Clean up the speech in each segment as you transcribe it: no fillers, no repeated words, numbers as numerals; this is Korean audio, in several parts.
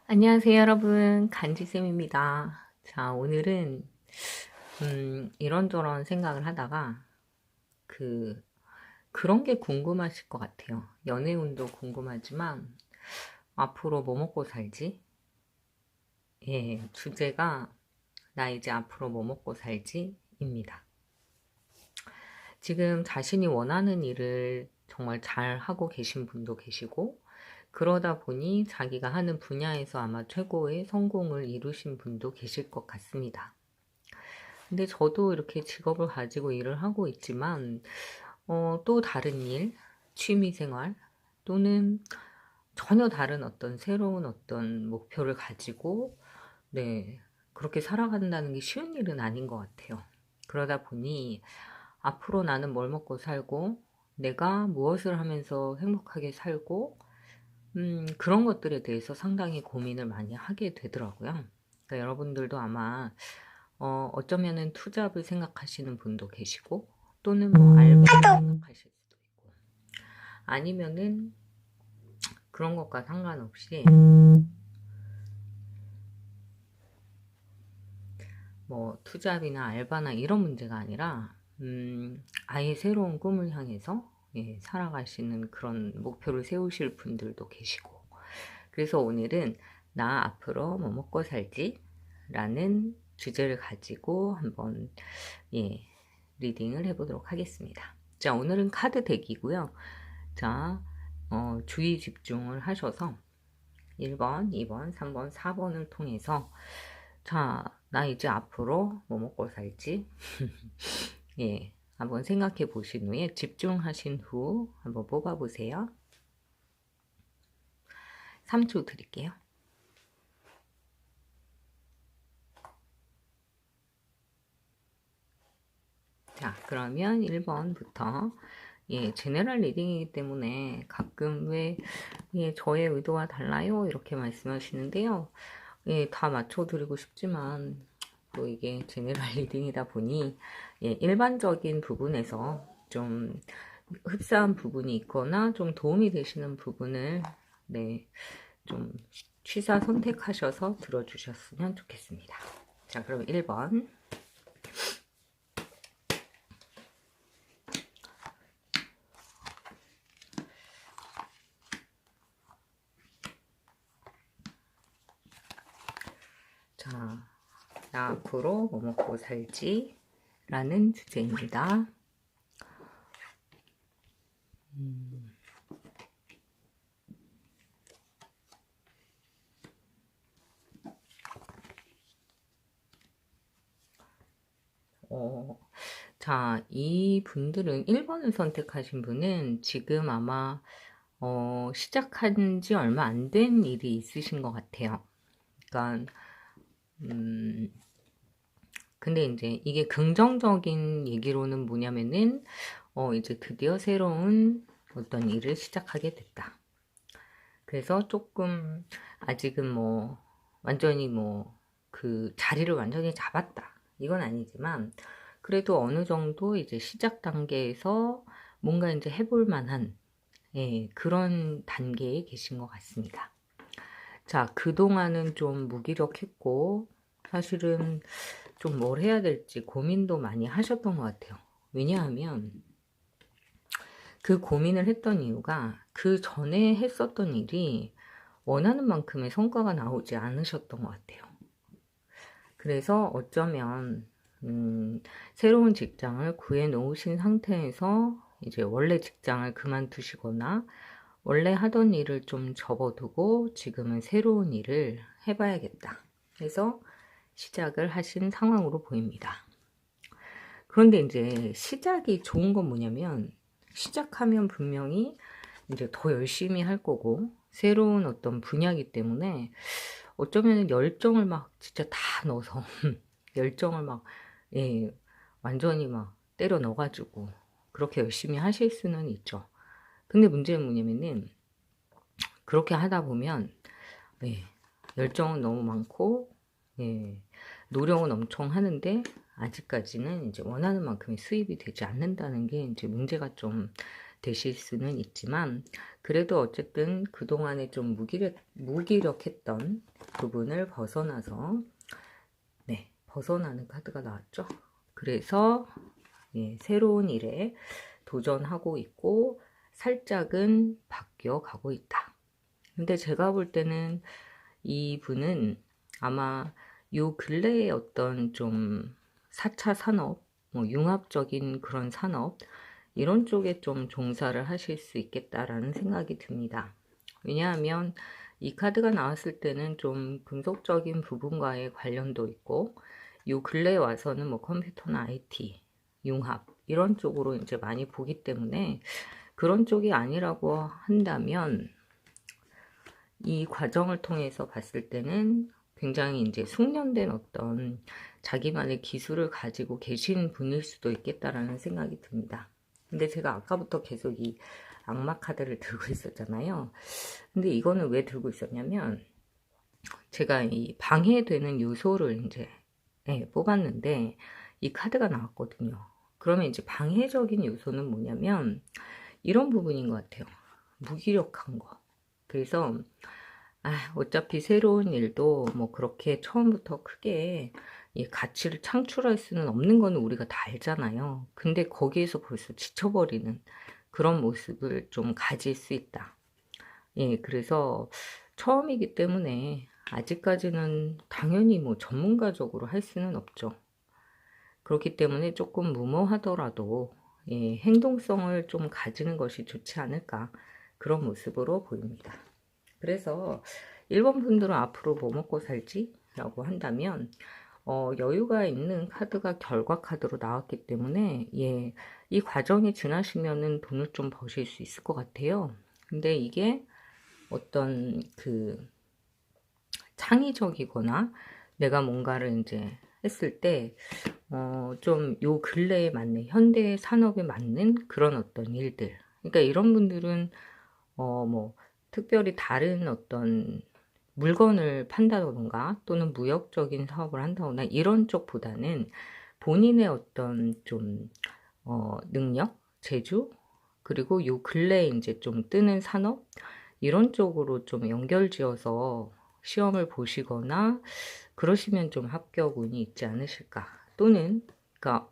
안녕하세요, 여러분. 간지쌤입니다. 자, 오늘은, 이런저런 생각을 하다가, 그런 게 궁금하실 것 같아요. 연애운도 궁금하지만, 앞으로 뭐 먹고 살지? 예, 주제가, 나 이제 앞으로 뭐 먹고 살지? 입니다. 지금 자신이 원하는 일을 정말 잘 하고 계신 분도 계시고, 그러다 보니 자기가 하는 분야에서 아마 최고의 성공을 이루신 분도 계실 것 같습니다. 근데 저도 이렇게 직업을 가지고 일을 하고 있지만, 또 다른 일, 취미생활, 또는 전혀 다른 어떤 새로운 어떤 목표를 가지고, 네, 그렇게 살아간다는 게 쉬운 일은 아닌 것 같아요. 그러다 보니, 앞으로 나는 뭘 먹고 살고, 내가 무엇을 하면서 행복하게 살고, 그런 것들에 대해서 상당히 고민을 많이 하게 되더라고요. 그러니까 여러분들도 아마 어쩌면은 투잡을 생각하시는 분도 계시고 또는 뭐 알바를 생각하실 수도 있고 아니면은 그런 것과 상관없이 뭐 투잡이나 알바나 이런 문제가 아니라 아예 새로운 꿈을 향해서 예, 살아가시는 그런 목표를 세우실 분들도 계시고 그래서 오늘은 나 앞으로 뭐 먹고 살지? 라는 주제를 가지고 한번 예, 리딩을 해보도록 하겠습니다. 자, 오늘은 카드 덱이고요. 자, 주의 집중을 하셔서 1번, 2번, 3번, 4번을 통해서 자, 나 이제 앞으로 뭐 먹고 살지? 예, 한번 생각해 보신 후에 집중하신 후 한번 뽑아보세요. 3초 드릴게요. 자, 그러면 1번부터 예, 제네럴 리딩이기 때문에 가끔 왜 예, 저의 의도와 달라요? 이렇게 말씀하시는데요. 예, 다 맞춰드리고 싶지만 또 이게 제네럴 리딩이다 보니 예, 일반적인 부분에서 좀 흡사한 부분이 있거나 좀 도움이 되시는 부분을 네, 좀 취사 선택하셔서 들어주셨으면 좋겠습니다. 자, 그럼 1번 자, 나 앞으로 뭐 먹고 살지? 라는 주제입니다. 자, 이 분들은 1번을 선택하신 분은 지금 아마 시작한 지 얼마 안 된 일이 있으신 것 같아요. 그러니까 근데 이제 이게 긍정적인 얘기로는 뭐냐면은 이제 드디어 새로운 어떤 일을 시작하게 됐다. 그래서 조금 아직은 뭐 완전히 뭐 그 자리를 완전히 잡았다. 이건 아니지만 그래도 어느 정도 이제 시작 단계에서 뭔가 이제 해볼 만한 예, 그런 단계에 계신 것 같습니다. 자, 그동안은 좀 무기력했고 사실은 좀 뭘 해야 될지 고민도 많이 하셨던 것 같아요. 왜냐하면 그 고민을 했던 이유가 그 전에 했었던 일이 원하는 만큼의 성과가 나오지 않으셨던 것 같아요. 그래서 어쩌면 새로운 직장을 구해 놓으신 상태에서 이제 원래 직장을 그만두시거나 원래 하던 일을 좀 접어두고 지금은 새로운 일을 해봐야겠다 해서 시작을 하신 상황으로 보입니다. 그런데 이제 시작이 좋은 건 뭐냐면 시작하면 분명히 이제 더 열심히 할 거고 새로운 어떤 분야이기 때문에 어쩌면 열정을 막 진짜 다 넣어서 열정을 막 예, 완전히 막 때려 넣어가지고 그렇게 열심히 하실 수는 있죠. 근데 문제는 뭐냐면은 그렇게 하다 보면 예, 열정은 너무 많고 예, 노력은 엄청 하는데 아직까지는 이제 원하는 만큼의 수입이 되지 않는다는 게 이제 문제가 좀 되실 수는 있지만 그래도 어쨌든 그동안에 좀 무기력했던 부분을 벗어나서 네, 벗어나는 카드가 나왔죠. 그래서 예, 새로운 일에 도전하고 있고 살짝은 바뀌어 가고 있다. 근데 제가 볼 때는 이분은 아마 요 근래의 어떤 좀 4차 산업, 뭐 융합적인 그런 산업 이런 쪽에 좀 종사를 하실 수 있겠다라는 생각이 듭니다. 왜냐하면 이 카드가 나왔을 때는 좀 금속적인 부분과의 관련도 있고 요 근래에 와서는 뭐 컴퓨터나 IT, 융합 이런 쪽으로 이제 많이 보기 때문에 그런 쪽이 아니라고 한다면 이 과정을 통해서 봤을 때는 굉장히 이제 숙련된 어떤 자기만의 기술을 가지고 계신 분일 수도 있겠다라는 생각이 듭니다. 근데 제가 아까부터 계속 이 악마 카드를 들고 있었잖아요. 근데 이거는 왜 들고 있었냐면 제가 이 방해되는 요소를 이제 뽑았는데 이 카드가 나왔거든요. 그러면 이제 방해적인 요소는 뭐냐면 이런 부분인 것 같아요. 무기력한 거. 그래서 어차피 새로운 일도 뭐 그렇게 처음부터 크게 이 가치를 창출할 수는 없는 거는 우리가 다 알잖아요. 근데 거기에서 벌써 지쳐버리는 그런 모습을 좀 가질 수 있다. 예, 그래서 처음이기 때문에 아직까지는 당연히 뭐 전문가적으로 할 수는 없죠. 그렇기 때문에 조금 무모하더라도 예, 행동성을 좀 가지는 것이 좋지 않을까 그런 모습으로 보입니다. 그래서 1번 분들은 앞으로 뭐 먹고 살지? 라고 한다면 여유가 있는 카드가 결과 카드로 나왔기 때문에 예, 이 과정이 지나시면은 돈을 좀 버실 수 있을 것 같아요. 근데 이게 어떤 그 창의적이거나 내가 뭔가를 이제 했을 때 좀 요 근래에 맞는 현대 산업에 맞는 그런 어떤 일들. 그러니까 이런 분들은 뭐 특별히 다른 어떤 물건을 판다던가 또는 무역적인 사업을 한다거나 이런 쪽보다는 본인의 어떤 좀 능력, 재주 그리고 요 근래에 이제 좀 뜨는 산업 이런 쪽으로 좀 연결지어서 시험을 보시거나 그러시면 좀 합격 운이 있지 않으실까. 또는 그러니까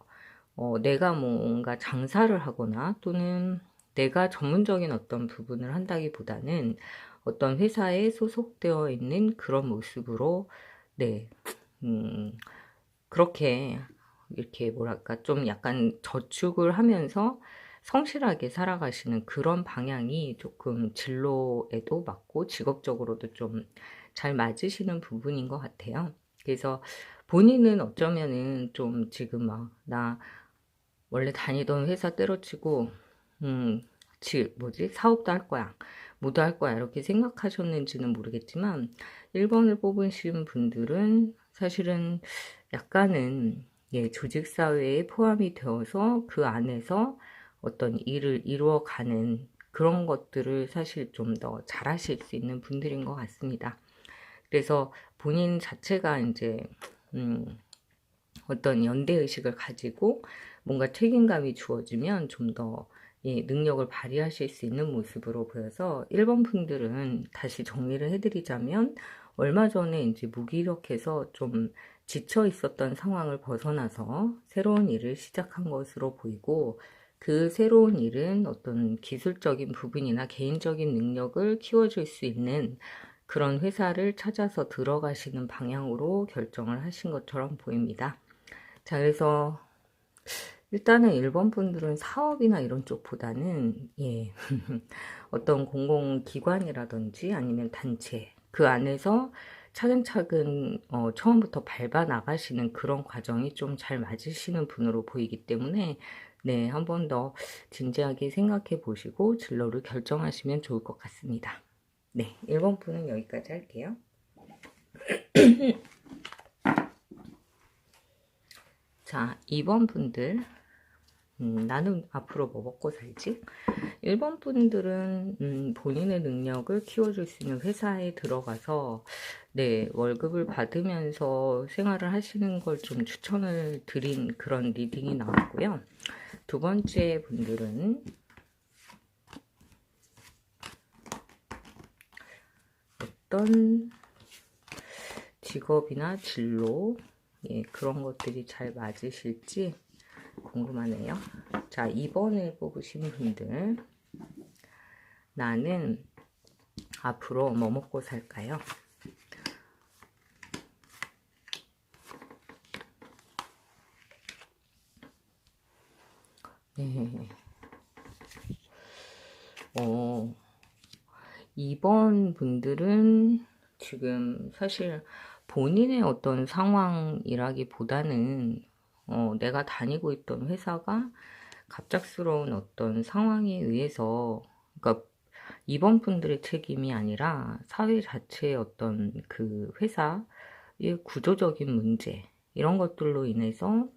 내가 뭔가 장사를 하거나 또는 내가 전문적인 어떤 부분을 한다기보다는 어떤 회사에 소속되어 있는 그런 모습으로 네, 그렇게 이렇게 뭐랄까 좀 약간 저축을 하면서 성실하게 살아가시는 그런 방향이 조금 진로에도 맞고 직업적으로도 좀 잘 맞으시는 부분인 것 같아요. 그래서 본인은 어쩌면은 좀 지금 막 나 원래 다니던 회사 때려치고 뭐지 사업도 할 거야 뭐도 할 거야 이렇게 생각하셨는지는 모르겠지만 1번을 뽑으신 분들은 사실은 약간은 예, 조직사회에 포함이 되어서 그 안에서 어떤 일을 이루어가는 그런 것들을 사실 좀 더 잘하실 수 있는 분들인 것 같습니다. 그래서 본인 자체가 이제 어떤 연대의식을 가지고 뭔가 책임감이 주어지면 좀 더 예, 능력을 발휘하실 수 있는 모습으로 보여서 1번 분들은 다시 정리를 해드리자면 얼마 전에 이제 무기력해서 좀 지쳐 있었던 상황을 벗어나서 새로운 일을 시작한 것으로 보이고 그 새로운 일은 어떤 기술적인 부분이나 개인적인 능력을 키워줄 수 있는 그런 회사를 찾아서 들어가시는 방향으로 결정을 하신 것처럼 보입니다. 자, 그래서 일단은 1번 분들은 사업이나 이런 쪽보다는 예, 어떤 공공기관이라든지 아니면 단체 그 안에서 차근차근 처음부터 밟아 나가시는 그런 과정이 좀 잘 맞으시는 분으로 보이기 때문에 네, 한 번 더 진지하게 생각해 보시고 진로를 결정하시면 좋을 것 같습니다. 네, 1번 분은 여기까지 할게요. 자, 2번 분들 나는 앞으로 뭐 먹고 살지? 1번 분들은 본인의 능력을 키워줄 수 있는 회사에 들어가서 네, 월급을 받으면서 생활을 하시는 걸 좀 추천을 드린 그런 리딩이 나왔고요. 두 번째 분들은 어떤 직업이나 진로, 예, 그런 것들이 잘 맞으실지 궁금하네요. 자, 2번을 뽑으신 분들, 나는 앞으로 뭐 먹고 살까요? 네. 2번 분들은 지금 사실 본인의 어떤 상황이라기보다는 내가 다니고 있던 회사가 갑작스러운 어떤 상황에 의해서, 그러니까 2번 분들의 책임이 아니라 사회 자체의 어떤 그 회사의 구조적인 문제, 이런 것들로 인해서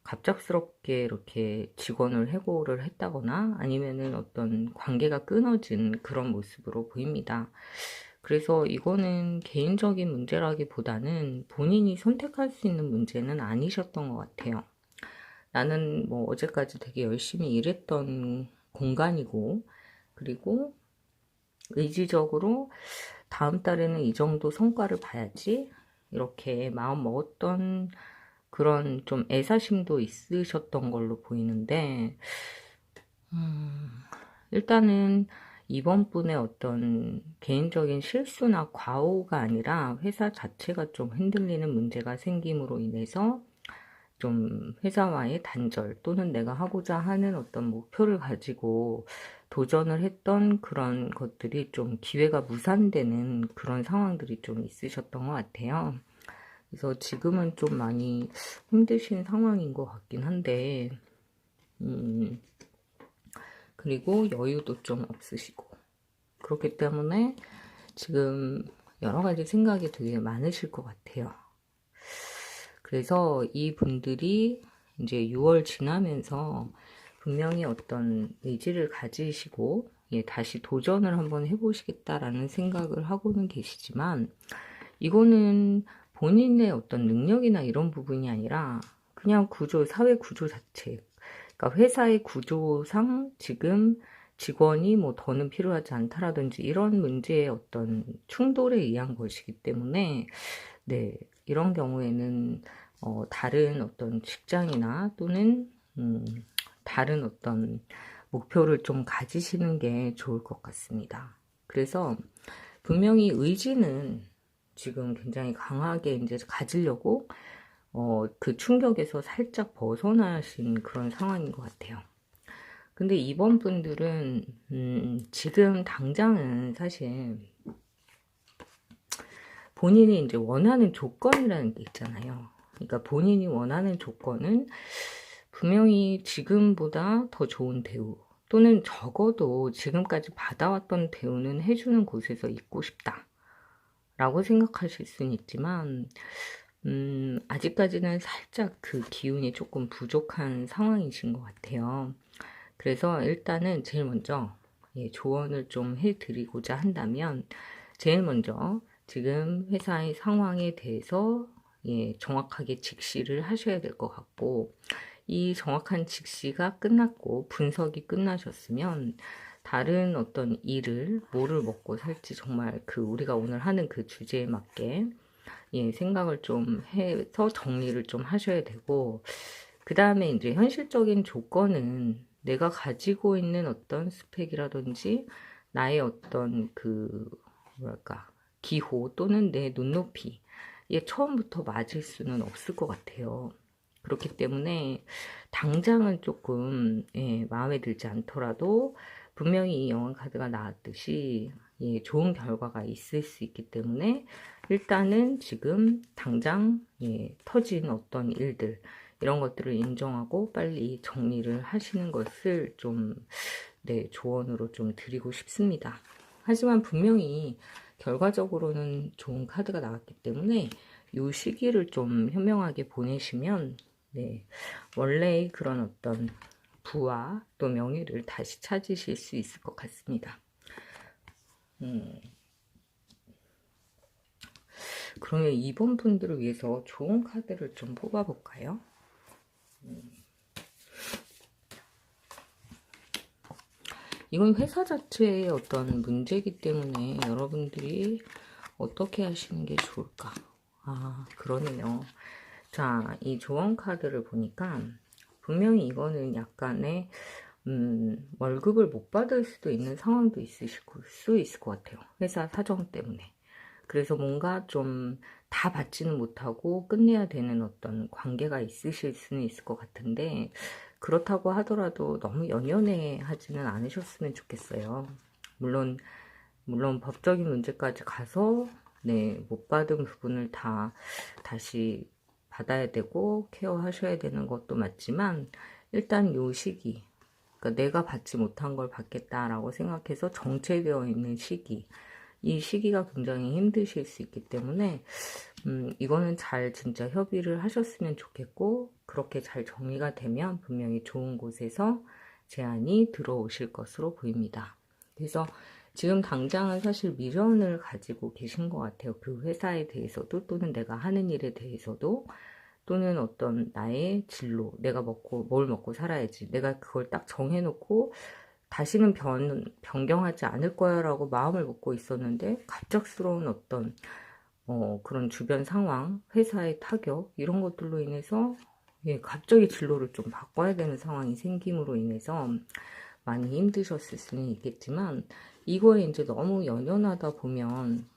갑작스럽게 이렇게 직원을 해고를 했다거나 아니면은 어떤 관계가 끊어진 그런 모습으로 보입니다. 그래서 이거는 개인적인 문제라기보다는 본인이 선택할 수 있는 문제는 아니셨던 것 같아요. 나는 뭐 어제까지 되게 열심히 일했던 공간이고, 그리고 의지적으로 다음 달에는 이 정도 성과를 봐야지 이렇게 마음 먹었던 그런 좀 애사심도 있으셨던 걸로 보이는데, 일단은 이번 분의 어떤 개인적인 실수나 과오가 아니라 회사 자체가 좀 흔들리는 문제가 생김으로 인해서 좀 회사와의 단절, 또는 내가 하고자 하는 어떤 목표를 가지고 도전을 했던 그런 것들이 좀 기회가 무산되는 그런 상황들이 좀 있으셨던 것 같아요. 그래서 지금은 좀 많이 힘드신 상황인 것 같긴 한데, 그리고 여유도 좀 없으시고, 그렇기 때문에 지금 여러 가지 생각이 되게 많으실 것 같아요. 그래서 이 분들이 이제 6월 지나면서 분명히 어떤 의지를 가지시고, 예, 다시 도전을 한번 해보시겠다라는 생각을 하고는 계시지만, 이거는 본인의 어떤 능력이나 이런 부분이 아니라 그냥 구조, 사회 구조 자체, 그러니까 회사의 구조상 지금 직원이 뭐 더는 필요하지 않다라든지 이런 문제의 어떤 충돌에 의한 것이기 때문에, 네, 이런 경우에는 다른 어떤 직장이나 또는 다른 어떤 목표를 좀 가지시는 게 좋을 것 같습니다. 그래서 분명히 의지는 지금 굉장히 강하게 이제 가지려고 그 충격에서 살짝 벗어나신 그런 상황인 것 같아요. 근데 이번 분들은 지금 당장은 사실 본인이 이제 원하는 조건이라는 게 있잖아요. 그러니까 본인이 원하는 조건은 분명히 지금보다 더 좋은 대우, 또는 적어도 지금까지 받아왔던 대우는 해주는 곳에서 있고 싶다 라고 생각하실 수는 있지만, 아직까지는 살짝 그 기운이 조금 부족한 상황이신 것 같아요. 그래서 일단은 제일 먼저, 예, 조언을 좀 해드리고자 한다면, 제일 먼저 지금 회사의 상황에 대해서, 예, 정확하게 직시를 하셔야 될 것 같고, 이 정확한 직시가 끝났고 분석이 끝나셨으면 다른 어떤 일을 뭐를 먹고 살지, 정말 그 우리가 오늘 하는 그 주제에 맞게, 예, 생각을 좀 해서 정리를 좀 하셔야 되고, 그 다음에 이제 현실적인 조건은 내가 가지고 있는 어떤 스펙이라든지 나의 어떤 그 뭐랄까 기호 또는 내 눈높이, 이게 처음부터 맞을 수는 없을 것 같아요. 그렇기 때문에 당장은 조금, 예, 마음에 들지 않더라도 분명히 이 영원 카드가 나왔듯이, 예, 좋은 결과가 있을 수 있기 때문에 일단은 지금 당장, 예, 터진 어떤 일들, 이런 것들을 인정하고 빨리 정리를 하시는 것을 좀, 네, 조언으로 좀 드리고 싶습니다. 하지만 분명히 결과적으로는 좋은 카드가 나왔기 때문에 이 시기를 좀 현명하게 보내시면, 네, 원래의 그런 어떤 부와 또 명예를 다시 찾으실 수 있을 것 같습니다. 그러면 이번 분들을 위해서 좋은 카드를 좀 뽑아볼까요? 이건 회사 자체의 어떤 문제이기 때문에 여러분들이 어떻게 하시는 게 좋을까? 그러네요. 자, 이 조언 카드를 보니까 분명히 이거는 약간의 월급을 못 받을 수도 있는 상황도 있으실 수 있을 것 같아요. 회사 사정 때문에. 그래서 뭔가 좀 다 받지는 못하고 끝내야 되는 어떤 관계가 있으실 수는 있을 것 같은데, 그렇다고 하더라도 너무 연연해 하지는 않으셨으면 좋겠어요. 물론 법적인 문제까지 가서 네, 못 받은 부분을 다 다시 받아야 되고 케어하셔야 되는 것도 맞지만, 일단 요 시기, 그러니까 내가 받지 못한 걸 받겠다라고 생각해서 정체되어 있는 시기, 이 시기가 굉장히 힘드실 수 있기 때문에 이거는 잘 진짜 협의를 하셨으면 좋겠고, 그렇게 잘 정리가 되면 분명히 좋은 곳에서 제안이 들어오실 것으로 보입니다. 그래서 지금 당장은 사실 미련을 가지고 계신 것 같아요. 그 회사에 대해서도, 또는 내가 하는 일에 대해서도, 또는 어떤 나의 진로, 내가 뭘 먹고 살아야지, 내가 그걸 딱 정해놓고 다시는 변경하지 않을 거야 라고 마음을 먹고 있었는데, 갑작스러운 어떤 그런 주변 상황, 회사의 타격, 이런 것들로 인해서 갑자기 진로를 좀 바꿔야 되는 상황이 생김으로 인해서 많이 힘드셨을 수는 있겠지만, 이거에 이제 너무 연연하다 보면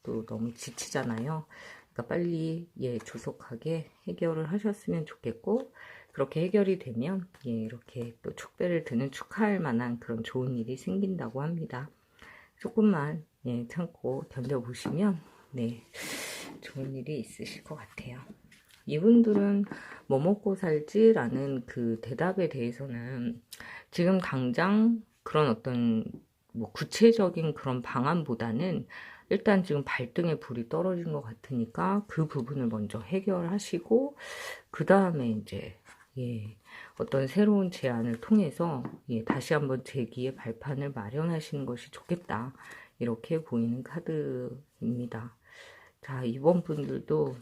또 너무 지치잖아요. 그러니까 빨리 조속하게 해결을 하셨으면 좋겠고, 그렇게 해결이 되면 이렇게 또 축배를 드는 축하할 만한 그런 좋은 일이 생긴다고 합니다. 조금만 참고 견뎌보시면 네, 좋은 일이 있으실 것 같아요. 이분들은 뭐 먹고 살지? 라는 그 대답에 대해서는 지금 당장 그런 어떤 뭐 구체적인 그런 방안보다는 일단 지금 발등에 불이 떨어진 것 같으니까 그 부분을 먼저 해결하시고, 그 다음에 이제 어떤 새로운 제안을 통해서 다시 한번 재기의 발판을 마련하시는 것이 좋겠다, 이렇게 보이는 카드입니다. 자, 이번 분들도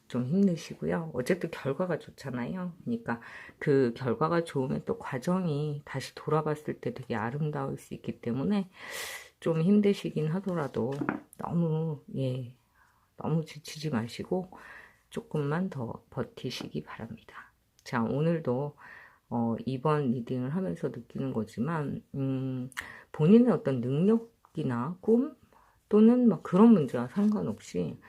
좀 힘내시고요. 어쨌든 결과가 좋잖아요. 그러니까 그 결과가 좋으면 또 과정이 다시 돌아봤을 때 되게 아름다울 수 있기 때문에 좀 힘드시긴 하더라도 너무 지치지 마시고 조금만 더 버티시기 바랍니다. 자, 오늘도 이번 리딩을 하면서 느끼는 거지만 본인의 어떤 능력이나 꿈 또는 막 그런 문제와 상관없이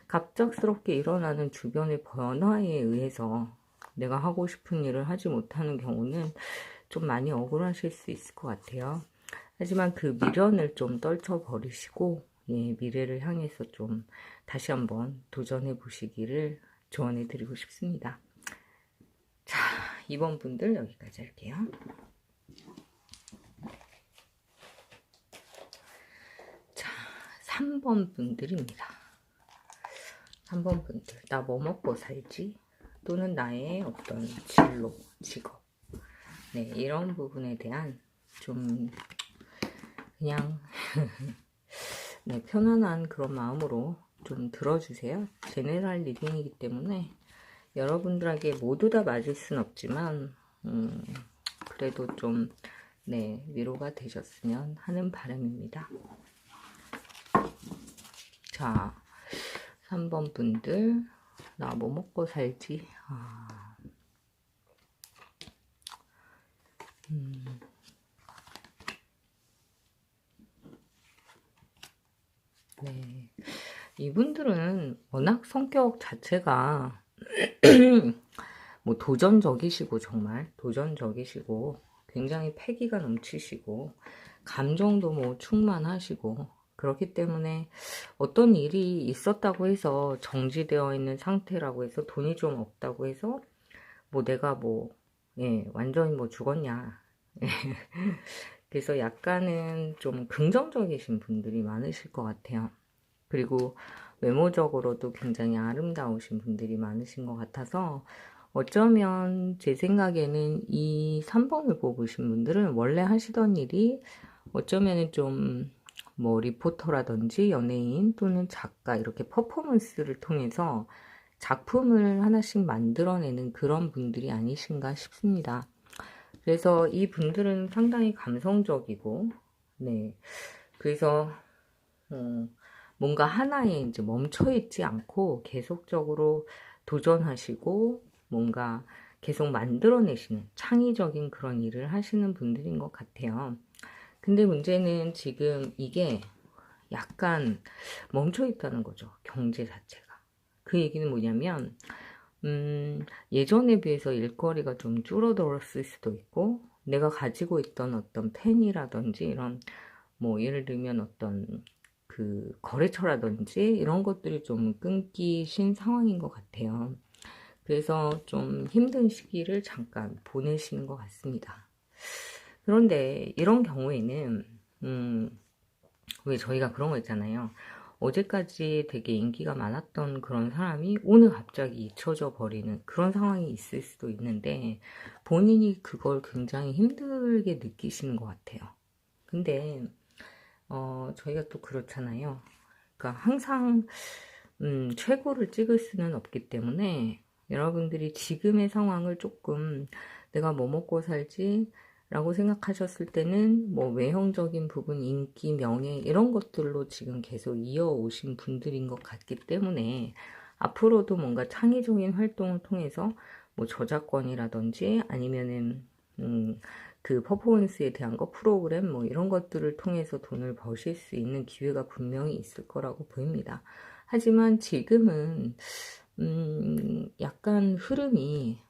갑작스럽게 일어나는 주변의 변화에 의해서 내가 하고 싶은 일을 하지 못하는 경우는 좀 많이 억울하실 수 있을 것 같아요. 하지만 그 미련을 좀 떨쳐버리시고 미래를 향해서 좀 다시 한번 도전해 보시기를 조언해 드리고 싶습니다. 자, 이번 분들 여기까지 할게요. 자, 3번 분들입니다. 3번 분들, 나 뭐 먹고 살지? 또는 나의 어떤 진로, 직업, 이런 부분에 대한 좀 그냥 편안한 그런 마음으로 좀 들어주세요. 제네럴 리딩이기 때문에 여러분들에게 모두 다 맞을 순 없지만 그래도 좀 위로가 되셨으면 하는 바람입니다. 자, 3번 분들, 나 뭐 먹고 살지? 이분들은 워낙 성격 자체가 뭐 도전적이시고, 정말 도전적이시고, 굉장히 패기가 넘치시고, 감정도 뭐 충만하시고, 그렇기 때문에 어떤 일이 있었다고 해서 정지되어 있는 상태라고 해서, 돈이 좀 없다고 해서 뭐 내가 완전히 뭐 죽었냐. 그래서 약간은 좀 긍정적이신 분들이 많으실 것 같아요. 그리고 외모적으로도 굉장히 아름다우신 분들이 많으신 것 같아서, 어쩌면 제 생각에는 이 3번을 뽑으신 분들은 원래 하시던 일이 어쩌면 좀 뭐 리포터라든지 연예인 또는 작가, 이렇게 퍼포먼스를 통해서 작품을 하나씩 만들어내는 그런 분들이 아니신가 싶습니다. 그래서 이 분들은 상당히 감성적이고, 그래서 뭔가 하나에 이제 멈춰있지 않고 계속적으로 도전하시고 뭔가 계속 만들어내시는 창의적인 그런 일을 하시는 분들인 것 같아요. 근데 문제는 지금 이게 약간 멈춰있다는 거죠. 경제 자체가. 그 얘기는 뭐냐면 예전에 비해서 일거리가 좀 줄어들었을 수도 있고 내가 가지고 있던 어떤 펜이라든지 이런 뭐 예를 들면 어떤 그 거래처라든지 이런 것들이 좀 끊기신 상황인 것 같아요. 그래서 좀 힘든 시기를 잠깐 보내시는 것 같습니다. 그런데 이런 경우에는 왜 저희가 그런 거 있잖아요. 어제까지 되게 인기가 많았던 그런 사람이 오늘 갑자기 잊혀져 버리는 그런 상황이 있을 수도 있는데 본인이 그걸 굉장히 힘들게 느끼시는 것 같아요. 근데 저희가 또 그렇잖아요. 그러니까 항상 최고를 찍을 수는 없기 때문에 여러분들이 지금의 상황을 조금 내가 뭐 먹고 살지 라고 생각하셨을 때는 뭐 외형적인 부분, 인기, 명예 이런 것들로 지금 계속 이어오신 분들인 것 같기 때문에 앞으로도 뭔가 창의적인 활동을 통해서 뭐 저작권이라든지 아니면은 그 퍼포먼스에 대한 거 프로그램 뭐 이런 것들을 통해서 돈을 버실 수 있는 기회가 분명히 있을 거라고 보입니다. 하지만 지금은 약간 흐름이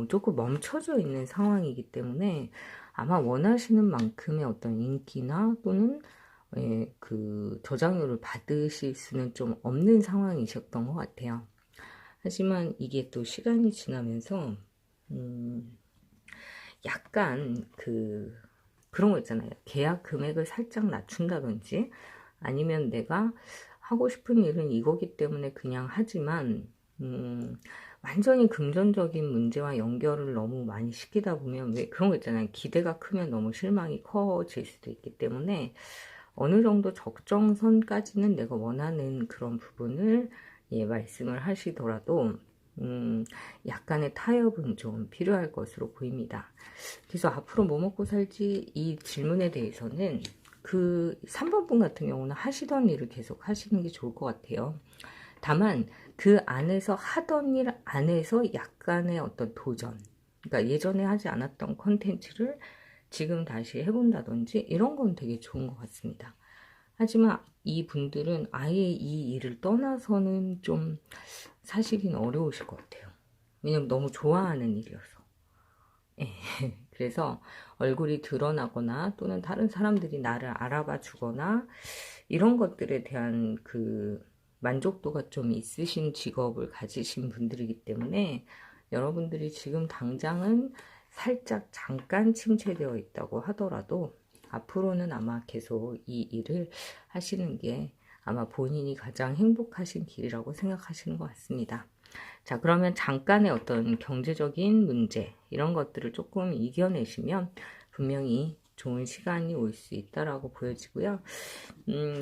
조금 멈춰져 있는 상황이기 때문에 아마 원하시는 만큼의 어떤 인기나 또는 그 저장료를 받으실 수는 좀 없는 상황이셨던 것 같아요. 하지만 이게 또 시간이 지나면서 약간 그런 거 있잖아요. 계약 금액을 살짝 낮춘다든지 아니면 내가 하고 싶은 일은 이거기 때문에 그냥 하지만 완전히 금전적인 문제와 연결을 너무 많이 시키다 보면 왜 그런 거 있잖아요. 기대가 크면 너무 실망이 커질 수도 있기 때문에 어느 정도 적정선까지는 내가 원하는 그런 부분을 말씀을 하시더라도 약간의 타협은 좀 필요할 것으로 보입니다. 그래서 앞으로 뭐 먹고 살지 이 질문에 대해서는 그 3번 분 같은 경우는 하시던 일을 계속 하시는 게 좋을 것 같아요. 다만 그 안에서 하던 일 안에서 약간의 어떤 도전, 그러니까 예전에 하지 않았던 컨텐츠를 지금 다시 해본다든지 이런 건 되게 좋은 것 같습니다. 하지만 이 분들은 아예 이 일을 떠나서는 좀 사시긴 어려우실 것 같아요. 왜냐면 너무 좋아하는 일이어서. 예. 그래서 얼굴이 드러나거나 또는 다른 사람들이 나를 알아봐 주거나 이런 것들에 대한 그 만족도가 좀 있으신 직업을 가지신 분들이기 때문에 여러분들이 지금 당장은 살짝 잠깐 침체되어 있다고 하더라도 앞으로는 아마 계속 이 일을 하시는 게 아마 본인이 가장 행복하신 길이라고 생각하시는 것 같습니다. 자, 그러면 잠깐의 어떤 경제적인 문제 이런 것들을 조금 이겨내시면 분명히 좋은 시간이 올 수 있다라고 보여지고요.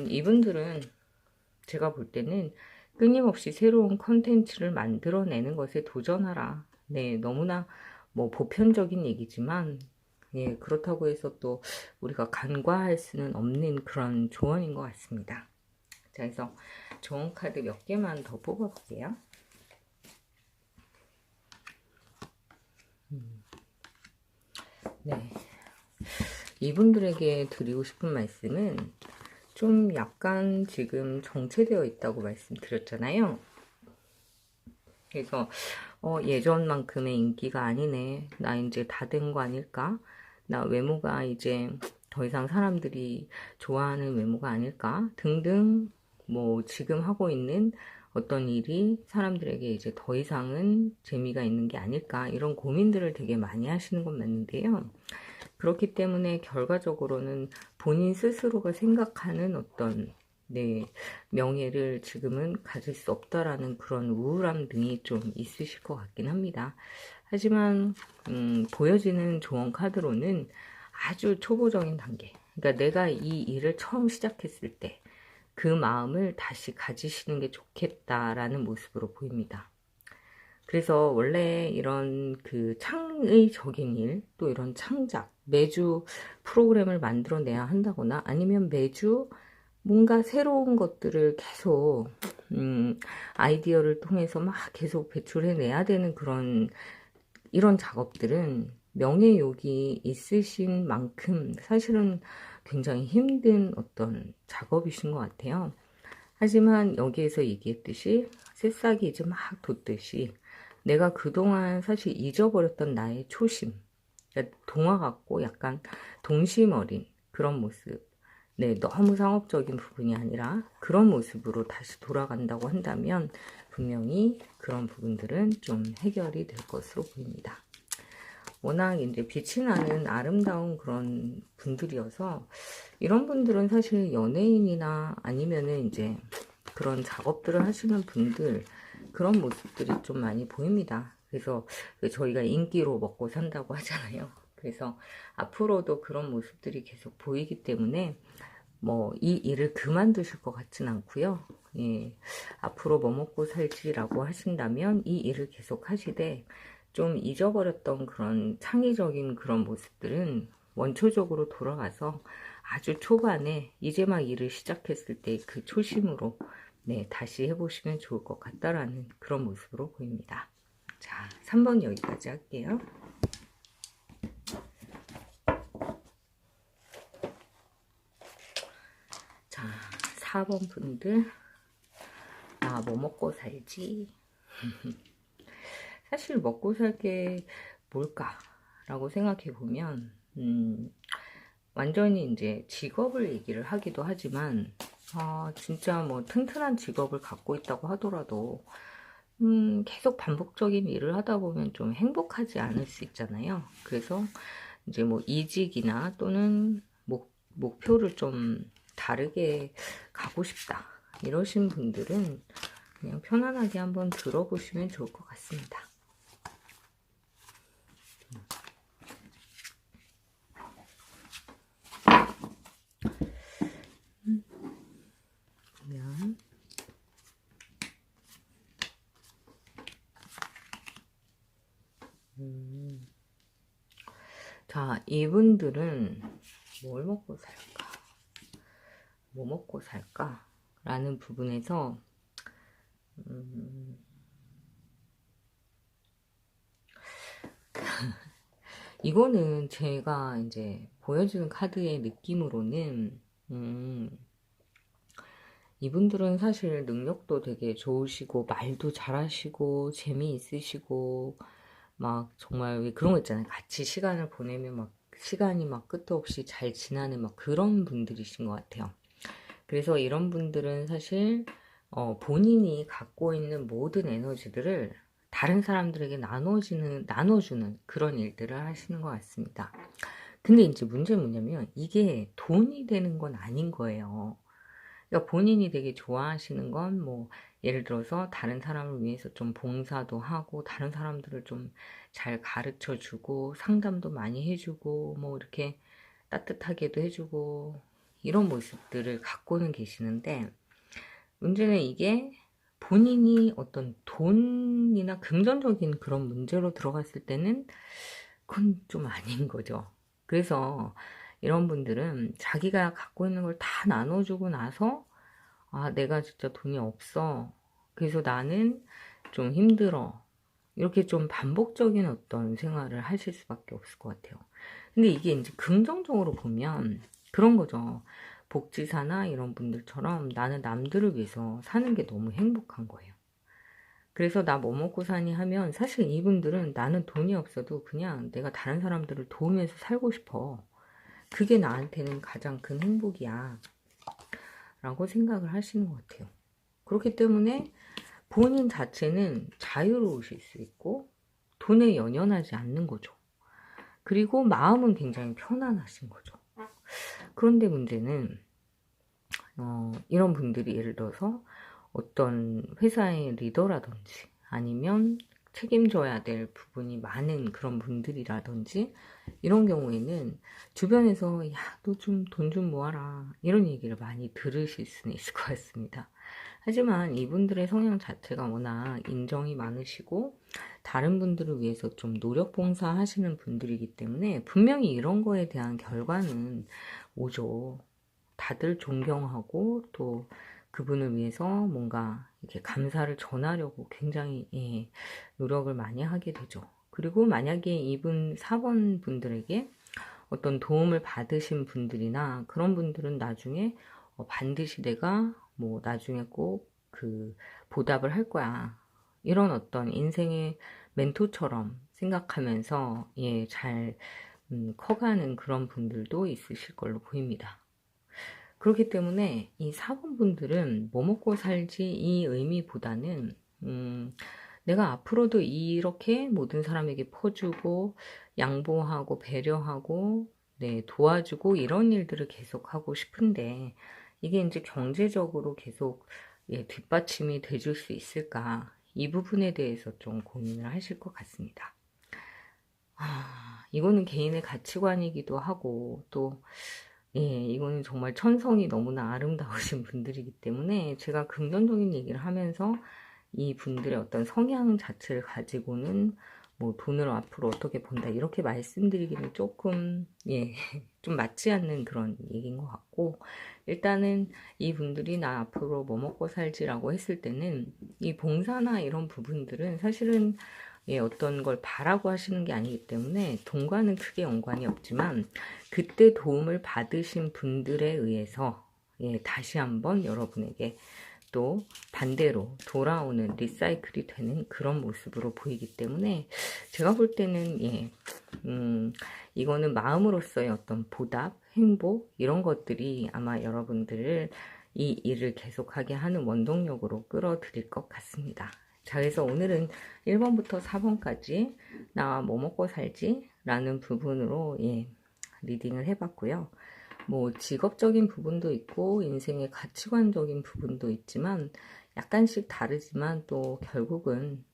이분들은 제가 볼 때는 끊임없이 새로운 컨텐츠를 만들어내는 것에 도전하라. 네, 너무나 뭐 보편적인 얘기지만 예, 그렇다고 해서 또 우리가 간과할 수는 없는 그런 조언인 것 같습니다. 자, 그래서 조언 카드 몇 개만 더 뽑아볼게요. 네. 이분들에게 드리고 싶은 말씀은 좀 약간 지금 정체되어 있다고 말씀드렸잖아요. 그래서 예전만큼의 인기가 아니네. 나 이제 다 된 거 아닐까? 나 외모가 이제 더 이상 사람들이 좋아하는 외모가 아닐까? 등등 뭐 지금 하고 있는 어떤 일이 사람들에게 이제 더 이상은 재미가 있는 게 아닐까? 이런 고민들을 되게 많이 하시는 건 맞는데요. 그렇기 때문에 결과적으로는 본인 스스로가 생각하는 어떤 명예를 지금은 가질 수 없다라는 그런 우울함 등이 좀 있으실 것 같긴 합니다. 하지만 보여지는 조언 카드로는 아주 초보적인 단계, 그러니까 내가 이 일을 처음 시작했을 때 그 마음을 다시 가지시는 게 좋겠다라는 모습으로 보입니다. 그래서 원래 이런 그 창의적인 일, 또 이런 창작, 매주 프로그램을 만들어내야 한다거나 아니면 매주 뭔가 새로운 것들을 계속 아이디어를 통해서 막 계속 배출해내야 되는 이런 작업들은 명예욕이 있으신 만큼 사실은 굉장히 힘든 어떤 작업이신 것 같아요. 하지만 여기에서 얘기했듯이 새싹이 이제 막 돋듯이 내가 그동안 사실 잊어버렸던 나의 초심, 그러니까 동화 같고 약간 동심 어린 그런 모습, 네, 너무 상업적인 부분이 아니라 그런 모습으로 다시 돌아간다고 한다면 분명히 그런 부분들은 좀 해결이 될 것으로 보입니다. 워낙 이제 빛이 나는 아름다운 그런 분들이어서 이런 분들은 사실 연예인이나 아니면은 이제 그런 작업들을 하시는 분들 그런 모습들이 좀 많이 보입니다. 그래서 저희가 인기로 먹고 산다고 하잖아요. 그래서 앞으로도 그런 모습들이 계속 보이기 때문에 뭐 이 일을 그만두실 것 같진 않고요. 예, 앞으로 뭐 먹고 살지라고 하신다면 이 일을 계속 하시되 좀 잊어버렸던 그런 창의적인 그런 모습들은 원초적으로 돌아가서 아주 초반에 이제 막 일을 시작했을 때 그 초심으로 네, 다시 해보시면 좋을 것 같다라는 그런 모습으로 보입니다. 자, 3번 여기까지 할게요. 자, 4번 분들. 아, 뭐 먹고 살지? 사실 먹고 살 게 뭘까라고 생각해 보면, 완전히 이제 직업을 얘기를 하기도 하지만, 진짜 뭐 튼튼한 직업을 갖고 있다고 하더라도, 계속 반복적인 일을 하다 보면 좀 행복하지 않을 수 있잖아요. 그래서 이제 뭐 이직이나 또는 목표를 좀 다르게 가고 싶다. 이러신 분들은 그냥 편안하게 한번 들어보시면 좋을 것 같습니다. 보면 자, 이분들은 뭘 먹고 살까? 뭐 먹고 살까? 라는 부분에서 이거는 제가 이제 보여주는 카드의 느낌으로는 이분들은 사실 능력도 되게 좋으시고 말도 잘하시고 재미있으시고 막 정말 왜 그런 거 있잖아요. 같이 시간을 보내면 막 시간이 막 끝도 없이 잘 지나는 막 그런 분들이신 것 같아요. 그래서 이런 분들은 사실 본인이 갖고 있는 모든 에너지들을 다른 사람들에게 나눠주는 그런 일들을 하시는 것 같습니다. 근데 이제 문제는 뭐냐면 이게 돈이 되는 건 아닌 거예요. 그러니까 본인이 되게 좋아하시는 건 뭐 예를 들어서 다른 사람을 위해서 좀 봉사도 하고 다른 사람들을 좀 잘 가르쳐 주고 상담도 많이 해주고 뭐 이렇게 따뜻하게도 해주고 이런 모습들을 갖고는 계시는데 문제는 이게 본인이 어떤 돈이나 금전적인 그런 문제로 들어갔을 때는 그건 좀 아닌 거죠. 그래서 이런 분들은 자기가 갖고 있는 걸 다 나눠주고 나서 내가 진짜 돈이 없어. 그래서 나는 좀 힘들어. 이렇게 좀 반복적인 어떤 생활을 하실 수밖에 없을 것 같아요. 근데 이게 이제 긍정적으로 보면 그런 거죠. 복지사나 이런 분들처럼 나는 남들을 위해서 사는 게 너무 행복한 거예요. 그래서 나 뭐 먹고 사니 하면 사실 이분들은 나는 돈이 없어도 그냥 내가 다른 사람들을 도우면서 살고 싶어. 그게 나한테는 가장 큰 행복이야. 라고 생각을 하시는 것 같아요. 그렇기 때문에 본인 자체는 자유로우실 수 있고 돈에 연연하지 않는 거죠. 그리고 마음은 굉장히 편안하신 거죠. 그런데 문제는 이런 분들이 예를 들어서 어떤 회사의 리더라든지 아니면 책임져야 될 부분이 많은 그런 분들이라든지 이런 경우에는 주변에서 야, 너 좀 돈 좀 모아라 이런 얘기를 많이 들으실 수는 있을 것 같습니다. 하지만 이분들의 성향 자체가 워낙 인정이 많으시고 다른 분들을 위해서 좀 노력 봉사하시는 분들이기 때문에 분명히 이런 거에 대한 결과는 오죠. 다들 존경하고 또 그분을 위해서 뭔가 이렇게 감사를 전하려고 굉장히 노력을 많이 하게 되죠. 그리고 만약에 이분 4번 분들에게 어떤 도움을 받으신 분들이나 그런 분들은 나중에 반드시 내가 뭐 나중에 꼭 그 보답을 할 거야. 이런 어떤 인생의 멘토처럼 생각하면서 잘 커가는 그런 분들도 있으실 걸로 보입니다. 그렇기 때문에 이 4번 분들은 뭐 먹고 살지 이 의미보다는 내가 앞으로도 이렇게 모든 사람에게 퍼주고 양보하고 배려하고 도와주고 이런 일들을 계속 하고 싶은데 이게 이제 경제적으로 계속 뒷받침이 돼줄 수 있을까 이 부분에 대해서 좀 고민을 하실 것 같습니다. 이거는 개인의 가치관이기도 하고 또 이거는 정말 천성이 너무나 아름다우신 분들이기 때문에 제가 긍정적인 얘기를 하면서 이 분들의 어떤 성향 자체를 가지고는 뭐 돈을 앞으로 어떻게 본다 이렇게 말씀드리기는 조금 좀 맞지 않는 그런 얘기인 것 같고, 일단은 이 분들이 나 앞으로 뭐 먹고 살지라고 했을 때는 이 봉사나 이런 부분들은 사실은 어떤 걸 바라고 하시는 게 아니기 때문에 돈과는 크게 연관이 없지만 그때 도움을 받으신 분들에 의해서 다시 한번 여러분에게 또 반대로 돌아오는 리사이클이 되는 그런 모습으로 보이기 때문에 제가 볼 때는 이거는 마음으로서의 어떤 보답, 행복 이런 것들이 아마 여러분들을 이 일을 계속하게 하는 원동력으로 끌어들일 것 같습니다. 자, 그래서 오늘은 1번부터 4번까지 나 뭐 먹고 살지? 라는 부분으로 리딩을 해봤고요. 뭐 직업적인 부분도 있고 인생의 가치관적인 부분도 있지만 약간씩 다르지만 또 결국은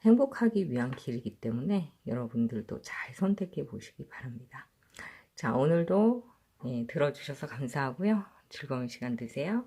행복하기 위한 길이기 때문에 여러분들도 잘 선택해 보시기 바랍니다. 자, 오늘도 들어주셔서 감사하고요. 즐거운 시간 되세요.